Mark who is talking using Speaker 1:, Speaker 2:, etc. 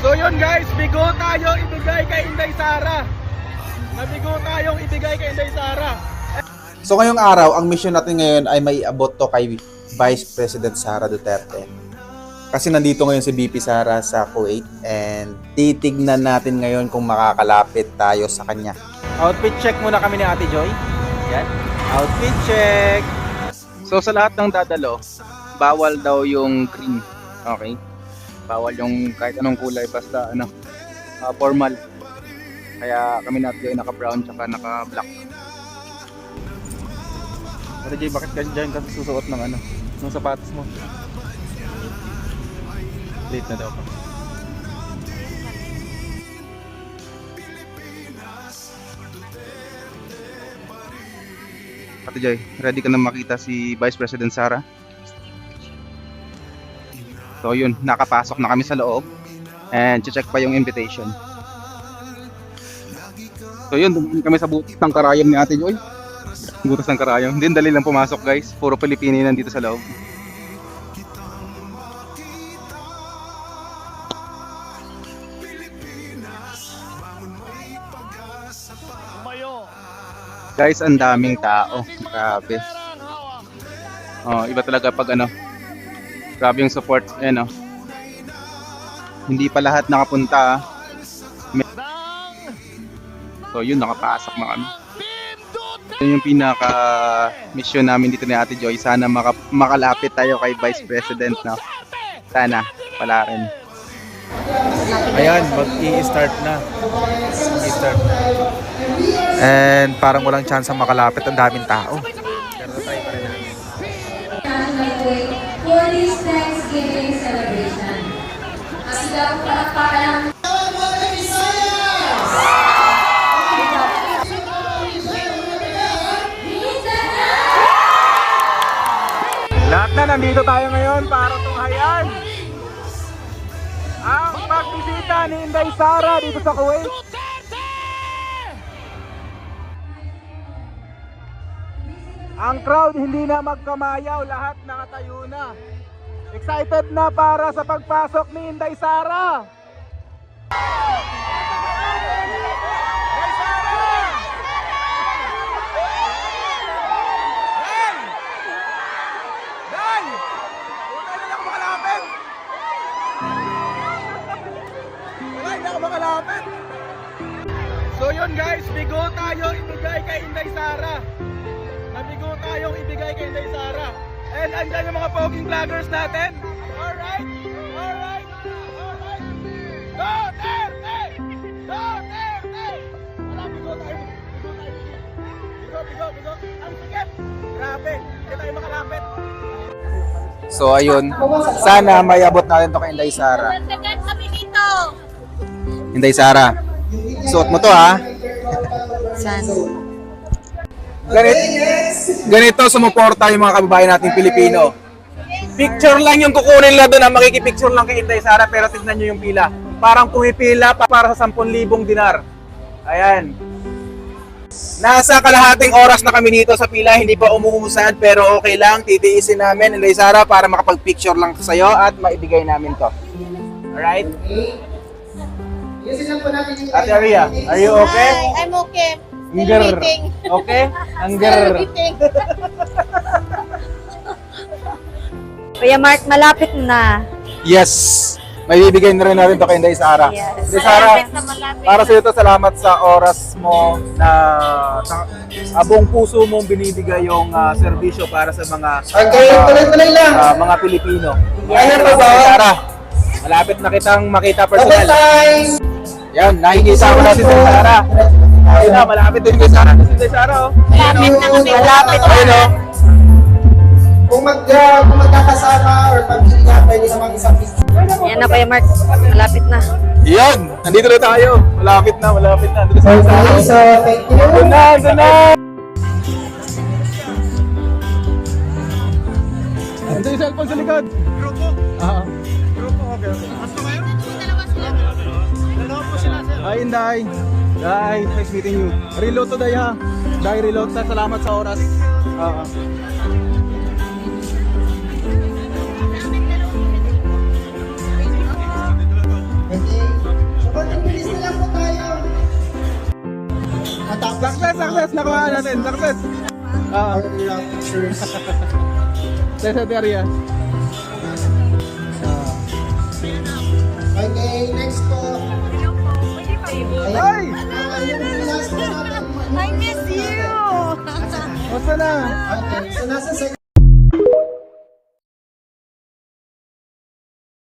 Speaker 1: So yun guys, bigo tayo ibigay kay Inday Sara. Nabigo tayong ibigay kay Inday Sara.
Speaker 2: So ngayong araw, ang mission natin ngayon ay may abot to kay Vice President Sara Duterte. Kasi nandito ngayon si VP Sara sa Kuwait and titignan natin ngayon kung makakalapit tayo sa kanya. Outfit check muna kami ni Ate Joy. Yan. Outfit check.
Speaker 1: So sa lahat ng dadalo, bawal daw yung green. Okay? Bawal yung kahit anong kulay basta formal. Kaya kami natin yung naka-brown tsaka naka-black. Ate Joy, bakit ka dyan kasi susuot ng ng sapatos mo? Late na daw pa. Ate Joy, ready ka na makita si Vice President Sara? So yun, nakapasok na kami sa loob and check pa yung invitation. So yun, dumaan kami sa butas ng karayom ni Ate Joy. Butas ng karayom. Hindi dali lang pumasok guys. Puro Pilipino nandito sa loob. Guys, ang daming tao. Grabe. Oh, iba talaga pag grabe yung support. Hindi pa lahat nakapunta. So yun, nakapasok na kami. Yun yung pinaka mission namin dito ni Ate Joy. Sana makalapit tayo kay Vice President na. Sana pala rin.
Speaker 2: Ayan, mag-i-start na. I-start na. And parang walang chance ang makalapit, ang daming tao. Pero try pa rin natin.
Speaker 3: For this Thanksgiving celebration. Kasi daw palakpakan ng
Speaker 1: Lahat na nandito tayo ngayon para tunghayan ang pagbisita ni Inday Sara dito sa Kuwait. Ang crowd hindi na magkamayaw, lahat nakatayo na. Excited na para sa pagpasok ni Inday Sara. Inday Sara! Hey! Day! Una na ako makalapit! Wala, hindi ako makalapit! So yun guys, bigo tayo ibigay kay Inday Sara. Nabigo tayong ibigay kay Inday Sara. And andyan yung mga poging vloggers natin. Alright! Alright! Alright! Go Duterte! Go Duterte! Wala, bigo tayo. Bigo tayo. Bigo. Ang sikip! Grabe! Hindi tayo makalapit.
Speaker 2: So ayun, sana may abot natin to kay Inday Sara.
Speaker 3: Nagdagan kami dito.
Speaker 2: Inday Sara, suot mo to ha. Ganito sumuporta yung mga kababayan nating Pilipino. Picture lang yung kukunin nila doon, makikipicture lang kay Inday Sara, pero tignan nyo yung pila. Parang pumipila para sa 10,000 dinar. Ayan. Nasa kalahating oras na kami dito sa pila, hindi pa umuusad, pero okay lang, titiisin namin Inday Sara para makapag-picture lang sa'yo at maibigay namin to. Alright? Ate Aria, are you okay?
Speaker 3: Hi, I'm okay.
Speaker 2: Angger. Okay? Angger.
Speaker 4: Kuya Mark, malapit na.
Speaker 2: Yes! May bibigay na rin natin ito kay Inday Sara.
Speaker 4: Yes.
Speaker 2: Inday Sara,
Speaker 4: Malapit na malapit.
Speaker 2: para sa ito, salamat sa oras mo na buong puso mong binibigay yung serbisyo para sa mga
Speaker 5: tuloy-tuloy lang.
Speaker 2: mga Pilipino.
Speaker 5: Ayan pa ba?
Speaker 2: Inday Sara, malapit na kitang makita personal. Yan, nakikita ko na si Inday Sara. Ayun na, malapit din kay Sara. Si Inday Sara, oh.
Speaker 4: Malapit na kami. Malapit na.
Speaker 2: Ayun, oh.
Speaker 5: Kung magkakasama or pamilya, pwede namang isang pizza.
Speaker 4: Yan na Kuya Mark, malapit na.
Speaker 2: Yan, nandito na tayo. Malapit na. Nandito sa Sara.
Speaker 5: So, thank you.
Speaker 2: Doon na. Ito yung cellphone sa likod. Grupo? Oo. Grupo, okay. Basta kayo?
Speaker 3: Dalawa sila.
Speaker 5: Dalawa po sila, sir.
Speaker 2: Ay, Inday. Day, nice meeting you. Reload to Day ha. Day, reload na. Salamat sa oras. Oo.
Speaker 5: Thank you.
Speaker 1: success. Nakuha natin. Success.
Speaker 5: Our pictures.
Speaker 1: Tesateria.
Speaker 5: Okay, next po.
Speaker 1: Ay!
Speaker 5: Yung last po natin.
Speaker 4: I miss you!
Speaker 1: Basta na.
Speaker 5: Okay, so nasa second